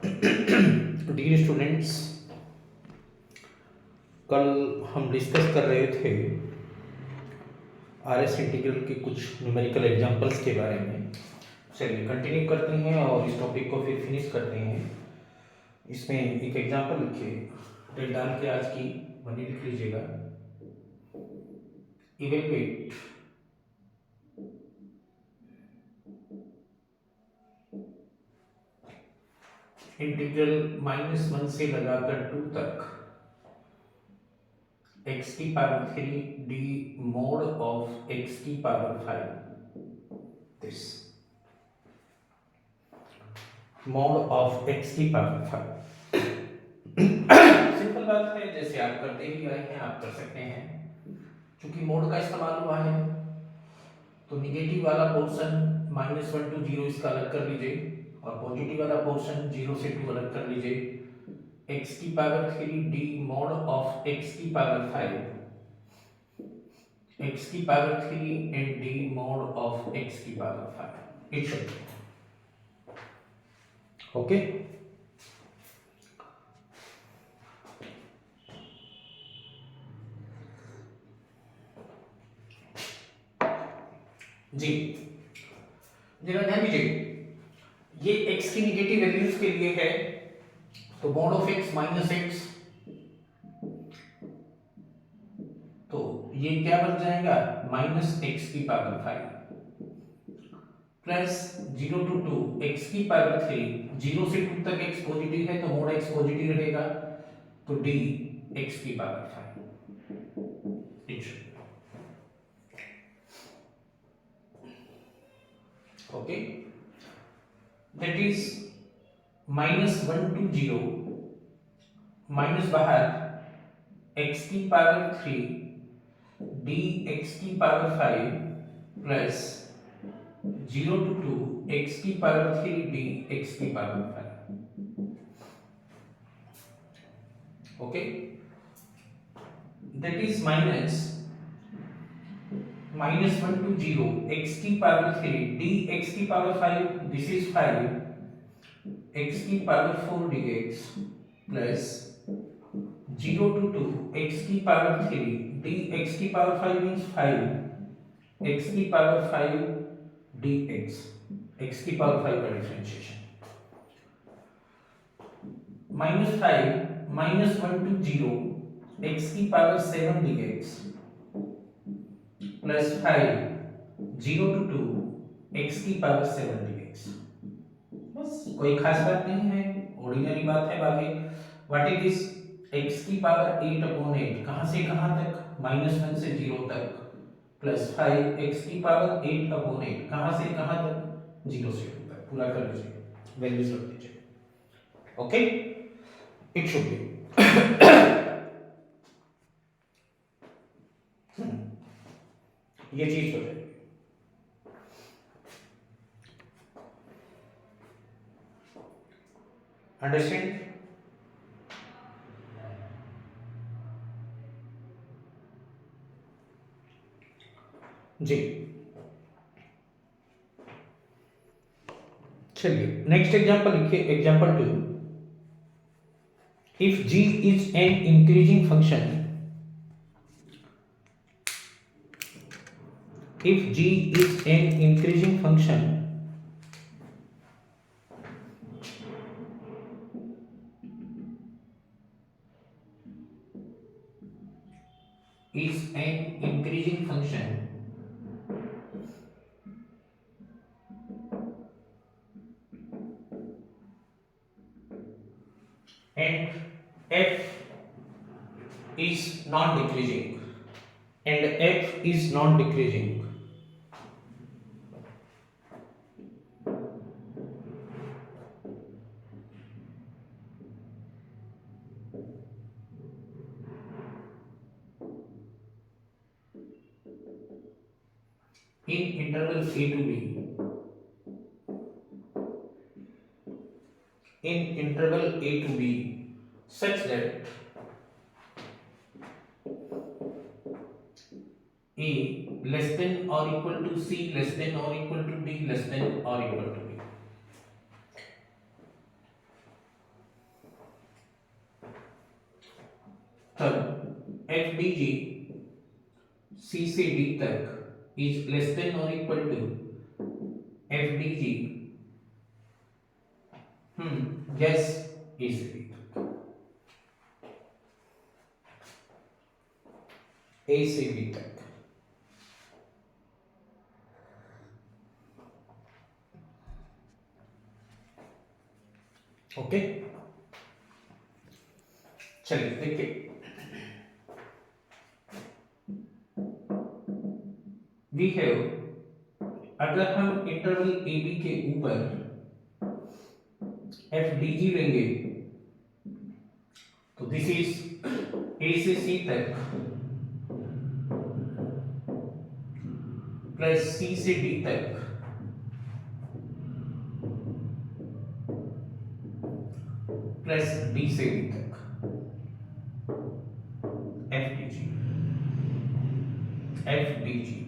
Dear students, कल हम discuss कर रहे थे आर एस इंटीग्रल के कुछ न्यूमेरिकल एग्जांपल्स के बारे में। चलिए कंटिन्यू करते हैं और इस टॉपिक को फिर फिनिश करते हैं। इसमें एक एग्जांपल लिखिए, डेट डाल के आज की वही लिख लीजिएगा। इवेलुएट इंटीग्रल -1 से लगाकर 2 तक x की power 3 d mod of x की power 5 this mod of x की पावर 5। सिंपल बात है, जैसे आप करते ही आए हैं आप कर सकते हैं। चूंकि मोड का इस्तेमाल हुआ है तो निगेटिव वाला पोर्शन -1 to 0 इसका अलग कर लीजिए और पॉजिटिव वाला पोर्शन 0 से 2 अलग कर लीजिए। x की power 3 d mod of x की पावर 5, x की power 3 and d mod of x की power 5 it should be okay। जी जरा ध्यान दीजिए, ये x की निगेटिव वैल्यूज के लिए है तो mod of x minus x, तो ये क्या बन जाएगा -x की पावर 5 प्लस 0 to 2 x की पावर 3, 0 से 2 तक x पॉजिटिव है तो mod x पॉजिटिव रहेगा तो d x की power 5 okay. That is -1 to 0 minus बाहर x की पावर 3 d x की पावर 5 प्लस 0 to 2 x की पावर 3 d x की power 5 okay. That is -1 to 0 x की पावर 3 d x की पावर 5, दिस इज 5 x की power 4 dx plus 0 to 2 x की power 3 d x की power 5 means 5 x की power 5 dx, x की power 5 का differentiation -1 to 0 x की power 7 dx plus 5 0 to 2 x की पावर 7 dx। बस कोई खास बात नहीं है, ऑर्डिनरी बात है। बाकी व्हाट इज दिस, x की पावर 8/8 कहां से कहां तक -1 से 0 तक प्लस 5 x की पावर 8/8 कहां से कहां तक 0 से 2 तक। पूरा कर लीजिए, वैल्यूज रख दीजिए ओके। इट शुड बी ये चीज हो जाएगी। अंडरस्टैंड? जी चलिए नेक्स्ट एग्जांपल लिखिए, example 2। If g is an increasing function, if g is an increasing function and f is non-decreasing in interval a to b, such that a less than or equal to c less than or equal to d less than or equal to b। तब F D G C से D तक is less than और equal to F D G yes A से B तक, ए से B तक। Okay, चलिए देखिए, वी हैव, अगर हम इंटरवल ए बी के ऊपर एफ डी जी लेंगे तो दिस इज ए से सी तक प्लस सी से डी तक प्लस डी से डी तक F D ji, F D ji.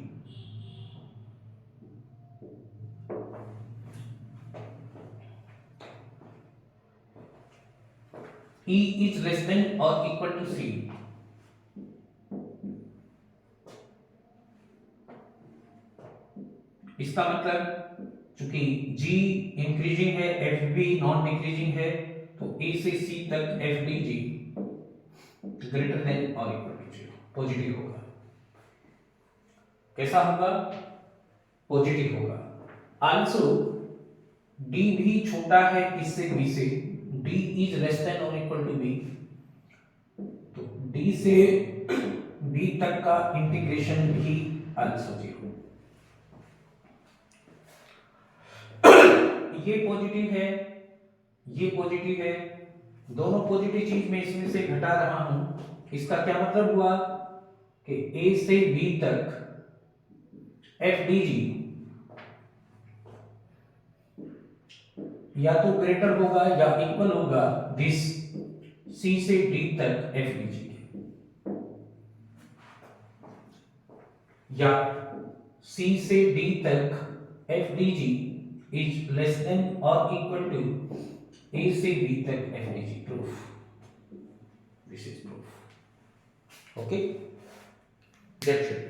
E is less than or equal to C, इसका मतलब चूंकि G इंक्रीजिंग है, FB नॉन डिक्रीजिंग है, तो A से C तक FDG ग्रेटर देन और इक्वल टू 0 पॉजिटिव होगा। कैसा होगा? पॉजिटिव होगा। आल्सो D भी छोटा है किससे? B से। D इज लेस देन और इक्वल टू B, तो D से B तक का इंटीग्रेशन भी आल्सो 0। ये पॉजिटिव है, ये पॉजिटिव है, दोनों पॉजिटिव चीज में इसमें से घटा रहा हूं। इसका क्या मतलब हुआ कि A से B तक FDG या तो ग्रेटर होगा या इक्वल होगा दिस C से D तक FDG, या C से D तक FDG is less than or equal to A से B तक FDG। proof, this is proof, okay, that's it।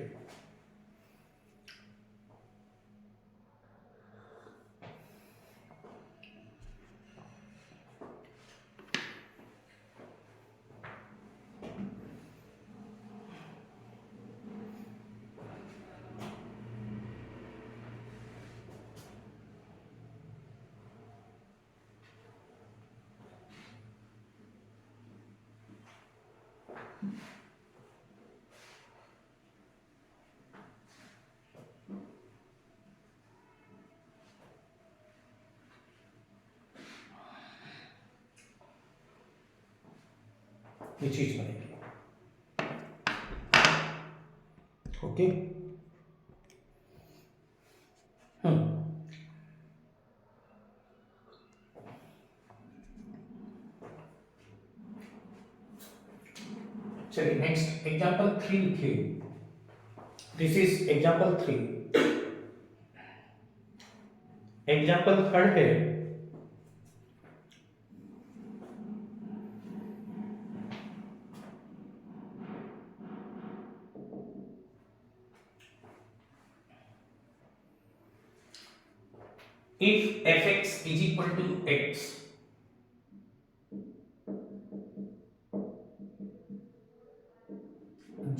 ये चीज बनेगी, ओके। चलिए नेक्स्ट एग्जांपल 3 लिखिए। This is example 3। एग्जांपल 3 है, if fx is equal to x,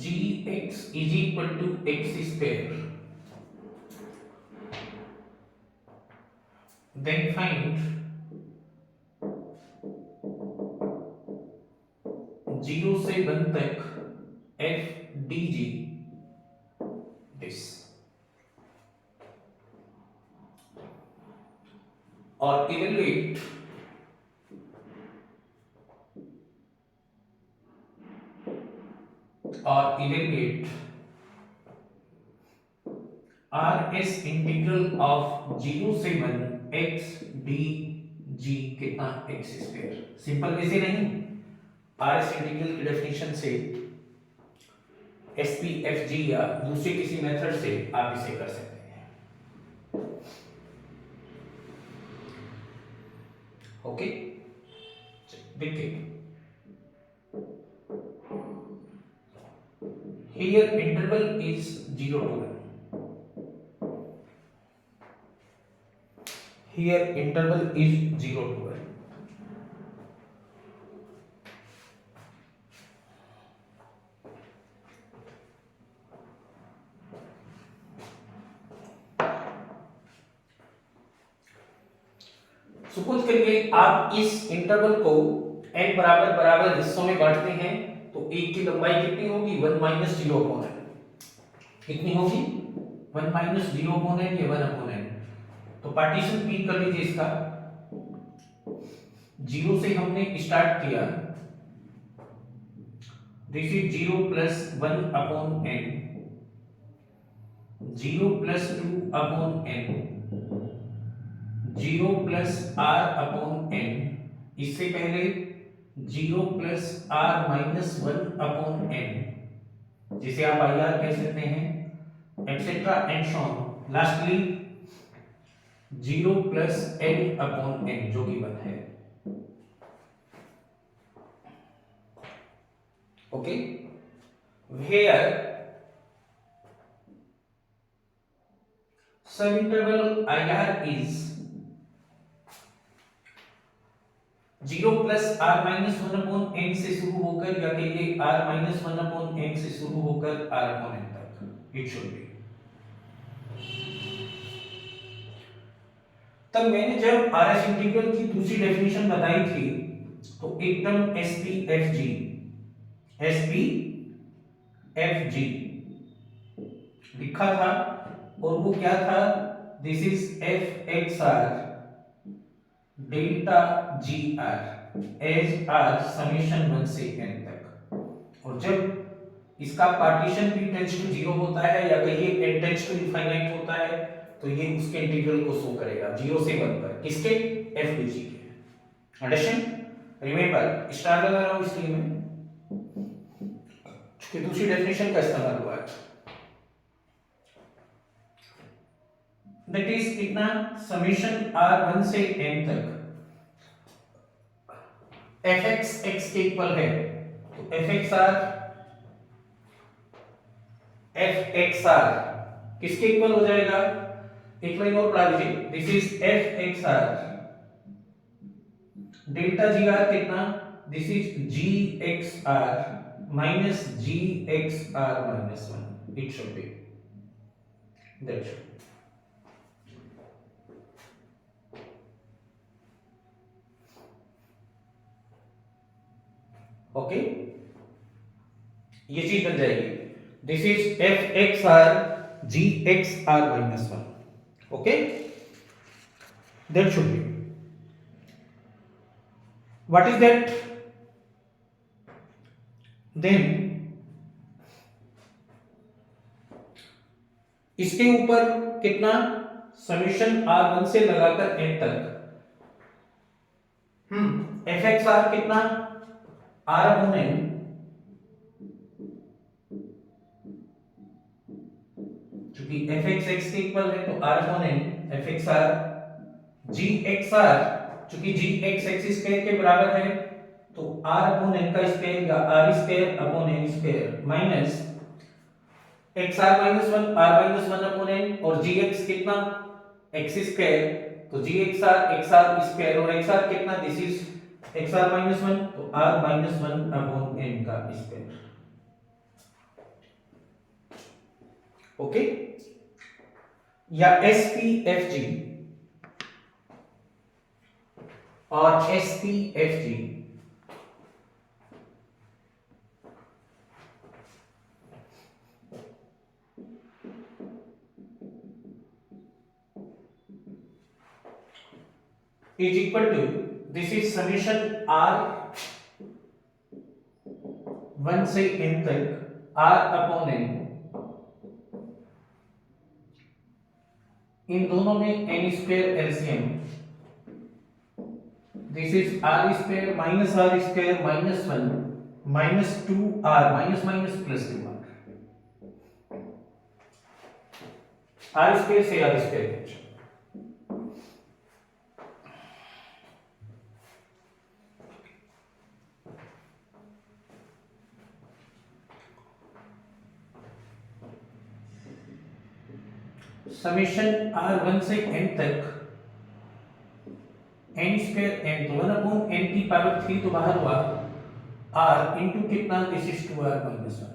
gx is equal to x square, then find 0 से 1 तक f dg this, और evaluate RS integral of 0 से 1 x dg कितना x स्क्वायर। सिंपल वैसे नहीं, RS integral की definition से SPFG या दूसरे किसी मेथड से आप इसे कर सकते हैं, ओके। देखिए here interval is 0 to 1. Here interval is 0 to 1. Suppose करिए आप इस इंटरवल को n बराबर बराबर हिस्सों में बांटते हैं तो एक की लंबाई कितनी होगी 1 माइनस 0 अपॉन n। कितनी होगी 1 माइनस 0 अपॉन n या 1 अपॉन n। तो पार्टीशन P कर लीजिए इसका। 0 से हमने स्टार्ट किया, this is 0 plus 1 upon n, 0 plus 2 upon n, 0 plus r upon n, इससे पहले 0 plus r minus 1 upon n, जिसे आप IR कह सकते हैं, etcetera and so on. Lastly 0 plus n upon n जो कि 1 है। Okay, where sub interval IR is 0 plus r minus 1 upon n से शुरू होकर, या कहिए r माइनस 1 अपॉन n से शुरू होकर r अपॉन n तक इट शुड बी। तब मैंने जब RS इंटीग्रल की दूसरी डेफिनेशन बताई थी तो एक टर्म SPFG लिखा था, और वो क्या था, this is FXR delta GR as R summation 1 से n तक। और जब इसका पार्टीशन P टेंड्स टू 0 होता है, या कहिए n टेंड्स टू इनफाइनाइट होता है, तो ये उसके इंटीग्रल को शो करेगा 0 से 1 पर, किसके FBG के। अंडरस्टैंड, रिमेंबर स्टार लगा रहा हूं इसलिए मैं, क्योंकि दूसरी डेफिनेशन का इस्तेमाल हुआ है। दैट इज कितना, समेशन r 1 से n तक fx x के इक्वल है, तो fxr fxr किसके इक्वल हो जाएगा, एक लाइन और पढ़ा लीजिए, this is fxr delta gr कितना, this is gxr minus gxr minus 1, it should be that should. Okay, ये चीज बन जाएगी, this is fxr gxr minus 1। Okay, that should be, what is that, then इसके ऊपर कितना, समेशन r1 से लगाकर n तक, fxr कितना, r अपॉन n, क्योंकि fx x के इक्वल है तो r upon n fxr gxr, क्योंकि gx x स्क्वायर के बराबर है तो r अपॉन n का स्क्वायर या r square upon n square minus xr minus 1 r minus 1 upon n, और gx कितना, x स्क्वायर, तो gxr xr स्क्वायर, और xr कितना, दिस इज xr माइनस 1, तो r माइनस 1 अपॉन n का square. Okay, या SPFG और SPFG is equal to, this is summation r 1 से n तक r अपॉन n, इन दोनों में n square LCM, this is r square minus r square minus 1 minus 2r minus minus plus 2r, r square से r square. Summation R 1 से n तक n square n, तो 1 upon n की power 3 तो बाहर हुआ, r इंटू कितना, this is 2r minus 1।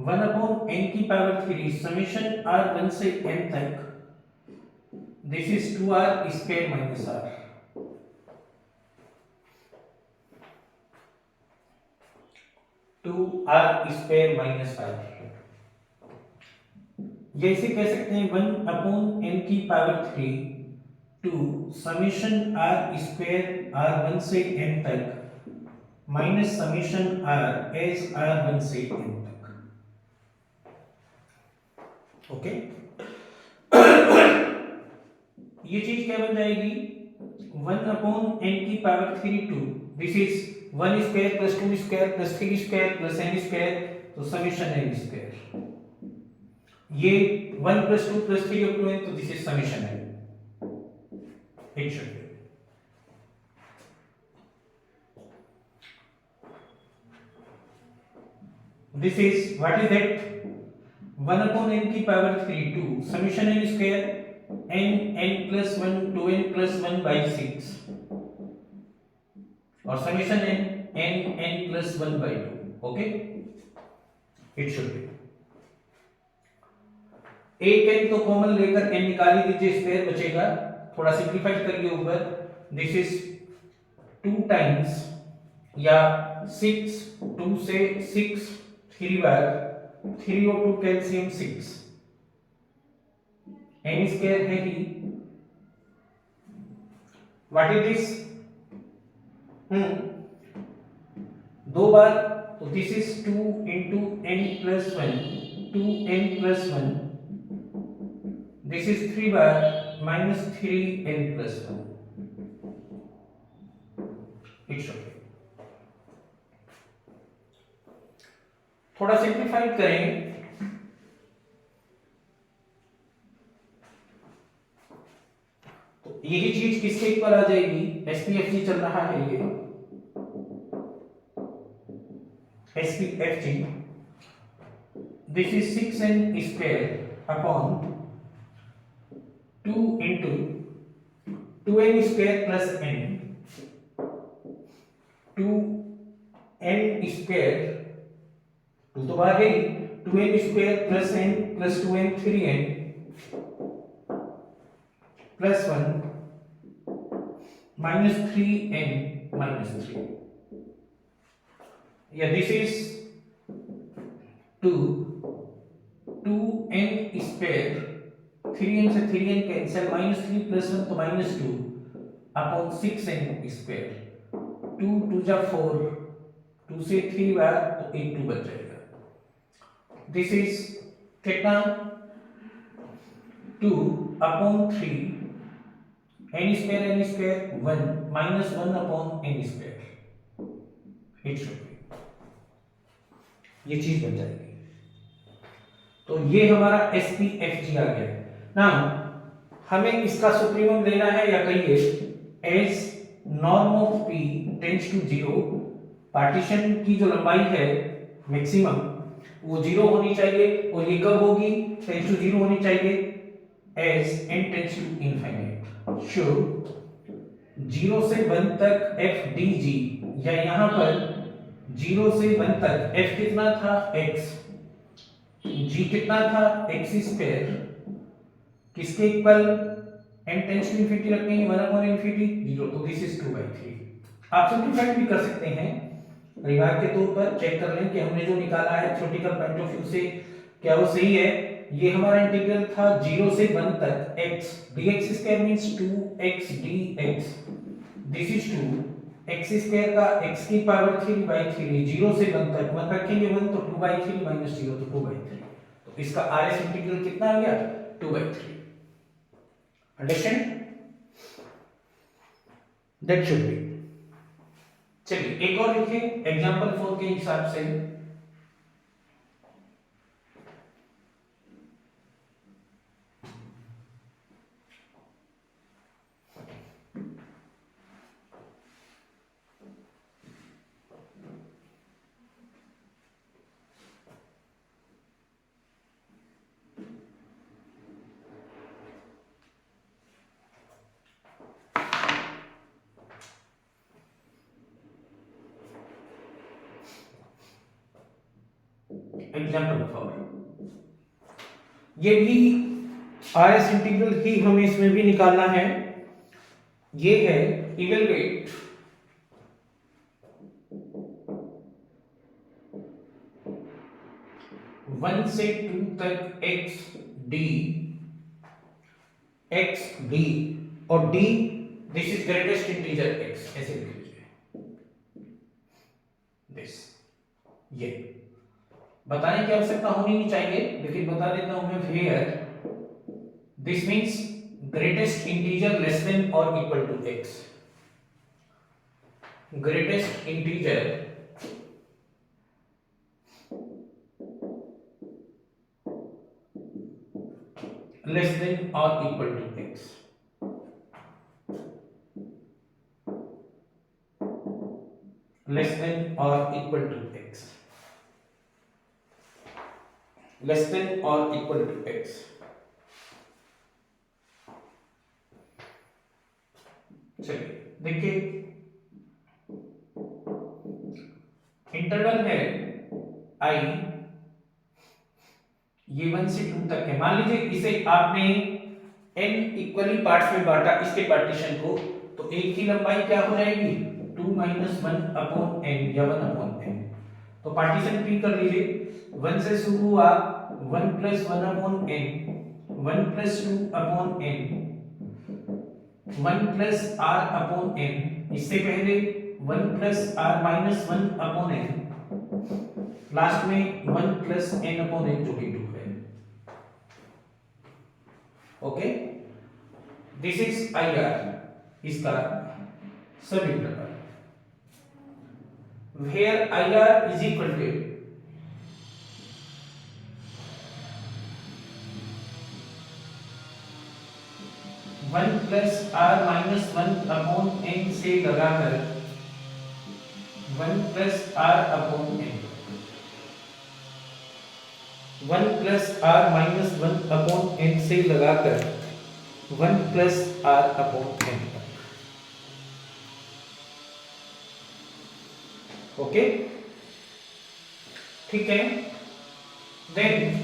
1 upon n की पावर 3 समेशन r 1 से n तक, this is 2r square minus r। r square minus r, जैसे कह सकते हैं 1 अपॉन n की power 3 to summation r square r1 से n तक minus summation r as r1 से n तक। ओके, ये चीज क्या बन जाएगी, 1 अपॉन n की power 3 to this is 1 square plus 2 square plus 3 square plus n square, तो समेशन n स्क्वायर, ये 1 plus 2 plus 3 up to n, तो this is summation n। It should be this is what is that, 1 upon n की power 3 to summation n square n plus 1 2n plus 1 by 6 और summation n plus 1 by 2। Okay, it should B, एक n तो common लेकर n निकाल ही दीजिए, square बचेगा, थोड़ा simplified करिए ऊपर, दिस इज 2 टाइम्स या 6, 2 से 6 3 बार, 3 और 2 कैल्शियम 6, n स्क्वायर है ही, व्हाट इज दिस, दो बार, तो this is 2 into n plus 1, 2n plus 1, this is 3 bar minus 3n plus 1। It's okay, थोड़ा सिंप्लीफाइड करें, तो यही चीज किसके ऊपर आ जाएगी, एसपीएफजी चल रहा है, ये SPFG, this is 6n square upon 2 into 2n square plus n, 2n square, 2 तो बाहर है, 2n square plus n plus 2n 3n plus 1 minus 3n minus 3, या this is 2 2n square, 3n से 3n कैंसिल, माइनस 3 प्लस 1 तो minus 2 upon 6n square, 2 2 जा 4, 2 से 3 बार तो 1 2 बच जाएगा, दिस इज कितना, 2 upon 3 n square 1 minus 1 upon n square, it should B, ये चीज बन जाएगी। तो ये हमारा एसपीएफजी आ गया। नाउ हमें इसका सुप्रीमम लेना है, या कहिए as norm of P tends to 0, partition की जो लंबाई है मैक्सिमम वो 0 होनी चाहिए, और ये कब होगी, टेंड्स टू 0 होनी चाहिए as n tends to infinite. Show 0 से 1 तक एफ डी जी, या यहां पर 0 से 1 तक f कितना था x, g कितना था x स्क्वायर, किसके equal, n tends to infinity रखेंगे 1 अपॉन इंफिनिटी 0, तो दिस इज 2/3। आप सिंपलीफाइड भी कर सकते हैं, रिमार्क के तौर पर चेक कर लें कि हमने जो निकाला है थ्योरेटिकल पॉइंट ऑफ व्यू से क्या वो सही है। ये हमारा इंटीग्रल था 0 से 1 तक x dx square means 2x dx, this is 2 x square का x की पावर 3/3, 0 से 1 तक 1 रखेंगे 1 तो 2/3 माइनस 0 तो 2/3, तो इसका आरएस इंटीग्रल कितना आ गया 2/3। Understand, that should B. चलिए एक और लिखिए एग्जांपल 4 के हिसाब से, एग्जाम्पल फॉर, ये भी RS इंटीग्रल ही हमें इसमें भी निकालना है। ये है इवेलुएट वन से टू तक एक्स डी और D this is greatest integer x, ऐसे लिख लीजिए दिस। ये बताने की आवश्यकता होनी नहीं चाहिए, लेकिन बता देता हूं मैं, where this means greatest integer less than और equal to X, greatest integer less than or equal to x, less than or equal to x, less than or equal to x। चलिए देखिए, इंटरवल है i, ये 1 से 2 तक है। मान लीजिए इसे आपने n इक्वली पार्ट्स में बांटा, इसके पार्टीशन को, तो एक की लंबाई क्या हो जाएगी 2 - 1 अपॉन n या 1 अपॉन n। तो पार्टीशन p कर लीजिए, 1 से शुरू हुआ 1 + 1 upon n, 1 + 2 upon n, 1 + r upon n, इससे पहले 1 + r - 1 अपॉन n, लास्ट में 1 + n अपॉन n जो कि 2 है। ओके, दिस इज IR, इसका sub interval, where IR is equal to 1 + r - 1 upon n से लगाकर 1 + r upon n, 1 + r - 1 upon n से लगाकर 1 + r अपॉन n। ओके, ठीक है। देन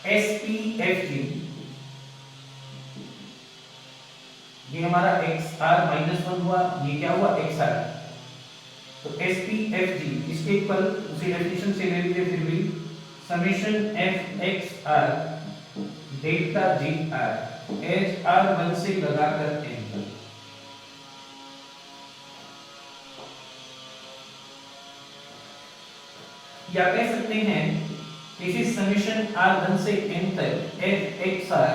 SPFG, ये हमारा XR - 1 हुआ, ये क्या हुआ XR। तो SPFG इसके इक्वल उसी डेफिनेशन से ले लीजिए, फिर भी summation FXR delta GR as R1 से लगाकर n तक। या कह सकते हैं दिस इज समेशन R1 से n तक FXR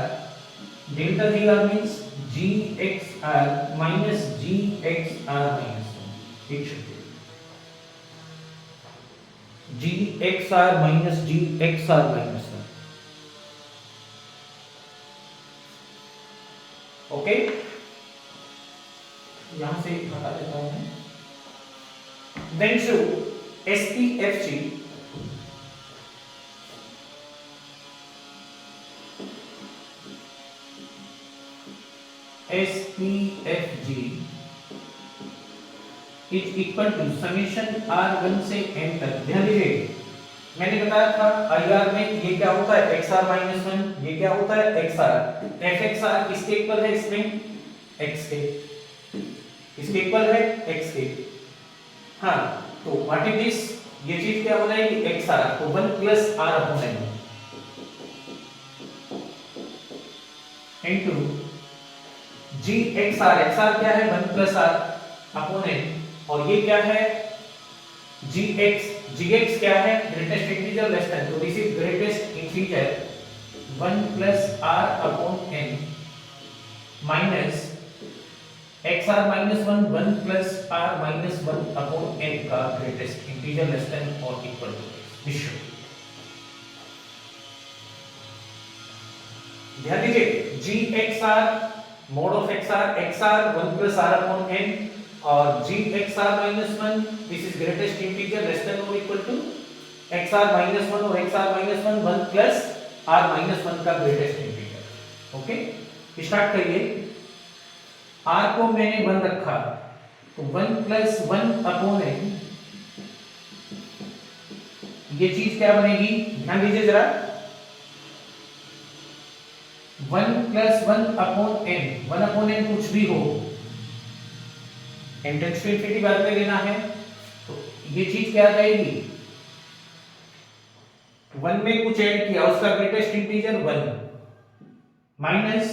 delta GR means GXR minus GXR minus 1, एक शब्द GXR minus GXR minus 1। Okay, यहां से हटा देता हूं मैं। Then show SPFG is equal to summation R1 से n तक। ध्यान दीजिए, मैंने बताया था IR में ये क्या होता है XR - 1, ये क्या होता है XR। FXR किसके इक्वल है इसमें x के, इसके इक्वल है x के। हाँ, तो व्हाट इज दिस, ये चीज क्या हो जाएगी XR, तो 1 + r upon n into GXR, XR क्या है 1 + r अपॉन n, और ये क्या है GX क्या है ग्रेटेस्ट इंटीजर लेस देन, तो this is greatest integer 1 + r upon n minus XR - 1 1 + r - 1 upon n का ग्रेटेस्ट इंटीजर लेस देन और इक्वल टू x। ध्यान दीजिए GXR mod of XR 1 + r upon n और GXR - 1 this is greatest integer less than or equal to XR - 1 और XR - 1 1 + r - 1 का greatest integer. Okay, start करिए। r को मैंने 1 रखा, तो 1 + 1 upon n ये चीज क्या बनेगी, ध्यान दीजिए जरा, 1 + 1/n, 1/n कुछ भी हो, n टेंड्स टू इंफिनिटी बाद में लेना है, तो ये चीज क्या आ जाएगी, 1 में कुछ ऐड किया उसका ग्रेटेस्ट इंटीजर 1 माइनस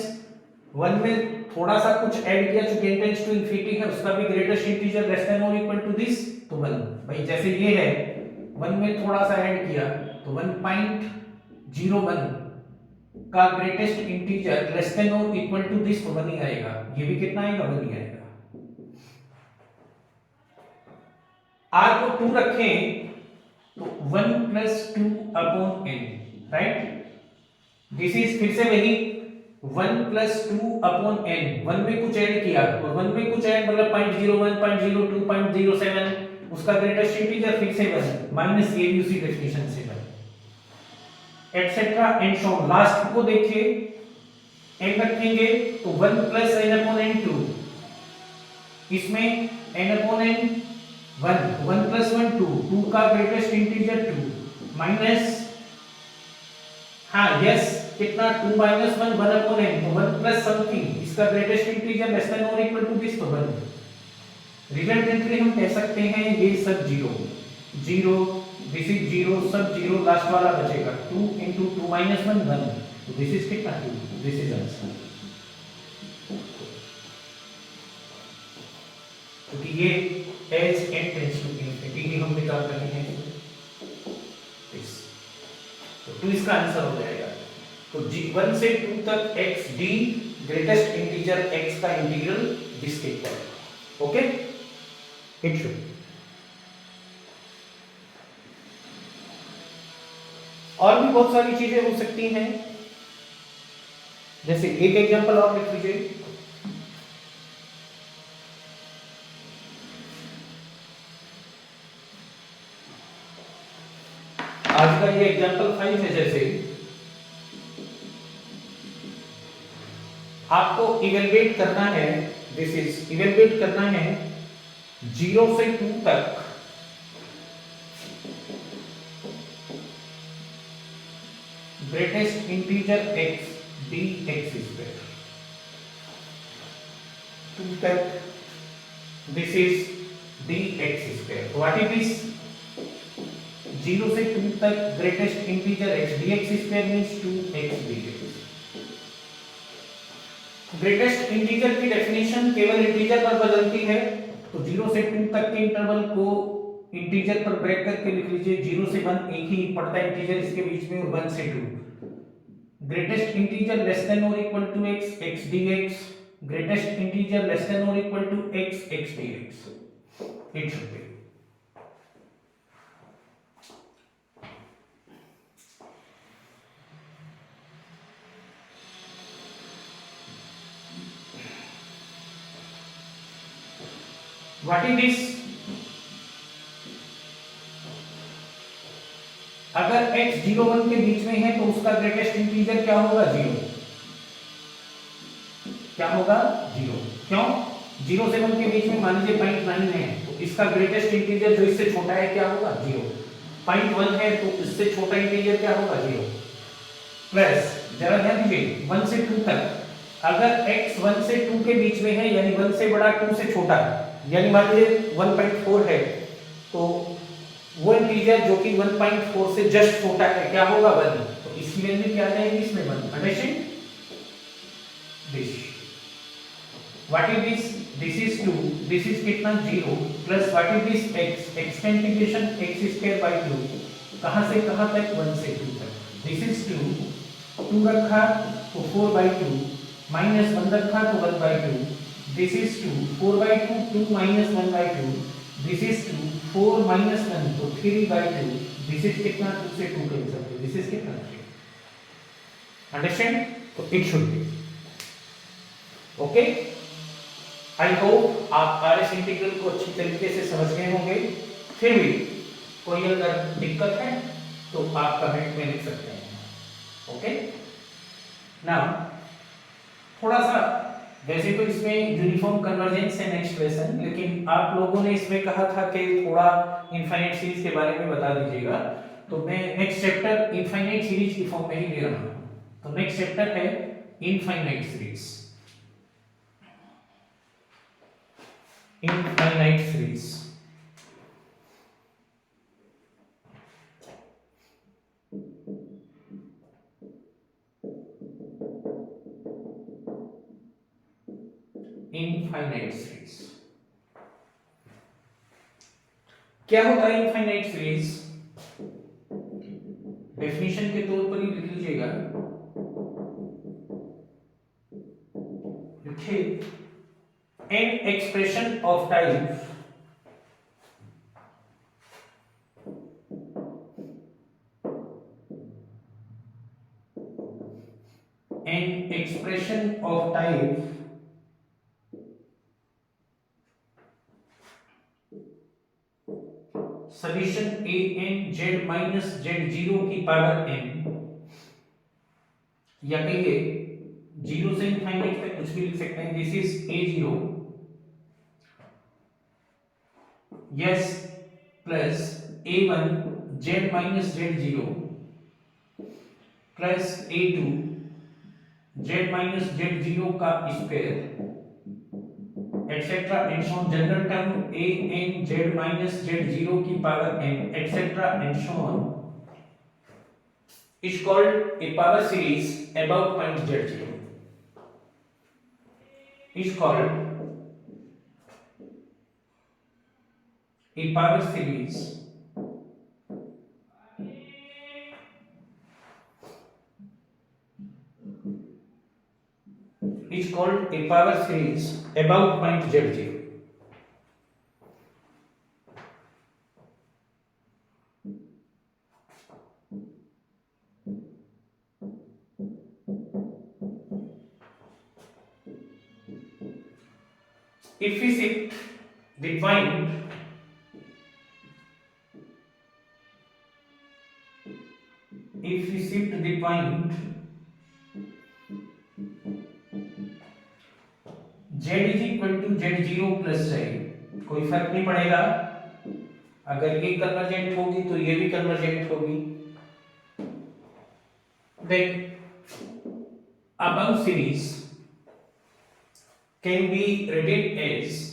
1 में थोड़ा सा कुछ ऐड किया चूंकि n टेंड्स टू इंफिनिटी है उसका भी ग्रेटेस्ट इंटीजर लेस देन और इक्वल टू दिस, तो 1, भाई जैसे ये है 1 में थोड़ा सा ऐड किया तो 1.01 का ग्रेटेस्ट इंटीजर लेस देन और इक्वल टू दिस, तो 1 ही आएगा, ये भी कितना आएगा, 1 ही आएगा। r को 2 रखें तो 1 + 2/n, राइट, दिस इज फिर से वही 1 + 2/n, 1 में कुछ ऐड किया और 1 में कुछ ऐड मतलब 0.01 0.02 0.07 उसका ग्रेटेस्ट इंटीजर फिर से 1 माइनस ये भी उसी डेफिनेशन से 1 एटसेट्रा एंड सो लास्ट को देखिए, n रखेंगे तो 1 + n/n2, इसमें n/n 1 1 + 1 2 का ग्रेटेस्ट इंटीजर 2 माइनस, हाँ यस कितना 2 - 1 1/n, तो 1 + समथिंग इसका ग्रेटेस्ट इंटीजर लेस देन और इक्वल टू दिस, तो 1। रिजल्टेंटली हम कह सकते हैं ये सब 0 0, दिस इज 0, सब 0, लास्ट वाला बचेगा 2 × 2 - 1 1, तो दिस इज कितना 2, दिस इज आंसर, क्योंकि ये as n tends to infinity ही हम निकाल रहे हैं इस, तो 2 इसका आंसर हो जाएगा। तो 1 से 2 तक x d greatest integer x का इंटीग्रल डिस्क्रिप्ट है, ओके, इट शुड। और भी बहुत सारी चीजें हो सकती हैं, जैसे एक एग्जांपल और लिख लीजिए, आज का ये एग्जांपल 5 है, जैसे आपको इवेलुएट करना है, दिस इज इवेलुएट करना है 0 से 2 तक ग्रेटेस्ट इंटीजर x dx², 2 तक this is dx², what is this, 0 से 2 तक greatest integer x dx² means 2x dx। Greatest integer की डेफिनेशन केवल इंटीजर पर बदलती है, तो 0 से 2 तक के इंटरवल को इंटीजर पर ब्रेक करके लिख लीजिए, 0 से 1 एक ही पड़ता है इंटीजर इसके बीच में, और 1 से 2 ग्रेटेस्ट इंटीजर लेस देन और equal to x x dx, greatest integer less than और equal to x x dx, it should be. What is this? अगर x 0 1 के बीच में है तो उसका ग्रेटेस्ट इंटीजर क्या होगा, 0, क्या होगा 0, क्यों, 0 से 1 के बीच में मान लीजिए 0.9 है तो इसका ग्रेटेस्ट इंटीजर जो इससे छोटा है क्या होगा, 0, 0.1 है तो इससे छोटा इंटीजर क्या होगा, 0, प्लस जरा ध्यान दीजिए 1 से 2 तक, अगर x 1 से 2 के बीच में है यानी 1 से बड़ा 2 से छोटा, यानी मान लीजिए 1.4 है तो वो इंटीजर जो कि 1.4 से जस्ट छोटा है क्या होगा, 1, तो इसकी वैल्यू क्या आ जाएगी इसमें 1, understand this, what is this, this is 2, this is कितना 0, plus what is this x, x का इंटीग्रेशन x²/2, कहां से कहां तक, 1 से 2 तक, दिस इज 2 रखा तो 4/2 माइनस 1 रखा तो 1/2, this is 2 4/2 2 minus 1/2, this is 2 4 minus 1 तो 3/2, this is कितना 2 से 2 कैंसिल हो, this is कितना 3, अंडरस्टैंड, तो it should B okay. I hope आप आरएस इंटीग्रल को अच्छी तरीके से समझ गए होंगे, फिर भी कोई अगर दिक्कत है तो आप कमेंट में लिख सकते हैं, ओके। नाउ थोड़ा सा, वैसे तो इसमें यूनिफॉर्म कन्वर्जेंस है नेक्स्ट लेसन, लेकिन आप लोगों ने इसमें कहा था कि थोड़ा इनफाइनाइट सीरीज के बारे में बता दीजिएगा, तो मैं नेक्स्ट चैप्टर इनफाइनाइट सीरीज की फॉर्म में ही ले रहा हूं। तो नेक्स्ट चैप्टर है infinite series. Infinite series infinite series क्या होता है? इनफाइनाइट सीरीज डेफिनेशन के तौर पर ही लिख लीजिएगा। लिखिए an expression of type an expression of type summation a n z minus z0 की पावर n, या कहिए जीरो से इनफाइनाइट तक कुछ भी लिख सकते हैं। This is a0 yes plus a1 z minus z0 plus a2 z minus z0 का square etcetera and so on. General term a n z minus z0 की power n etcetera and so on is called a power series about point z0 is called a power series is called a power series about point z0. If we shift the point z is equal to z0 plus z, कोई फर्क नहीं पड़ेगा। अगर ये convergent होगी तो ये भी कन्वर्जेंट होगी। Then above series can be written as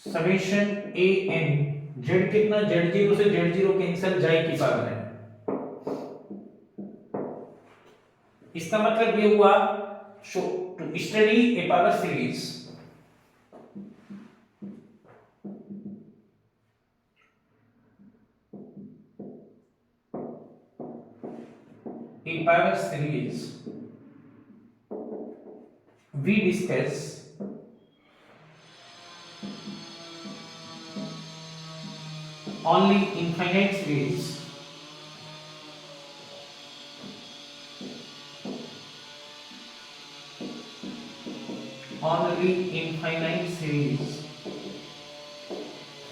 summation a n z कितना z0 से z0 कैंसिल जाए की पावर है। इसका मतलब ये हुआ so to study a power series we discuss only infinite series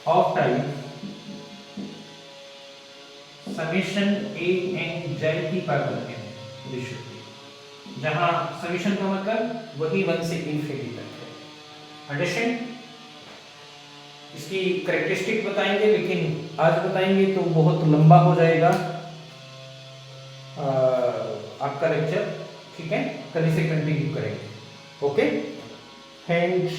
of type summation a n z की पावर n, जहां समेशन का मतलब वही 1 से इनफिनिटी तक है। अंडरस्टैंड? इसकी कैरेक्टरिस्टिक बताएंगे, लेकिन आज बताएंगे तो बहुत लंबा हो जाएगा आपका लेक्चर। ठीक है, कल इसे कंटिन्यू करेंगे। Okay, thanks.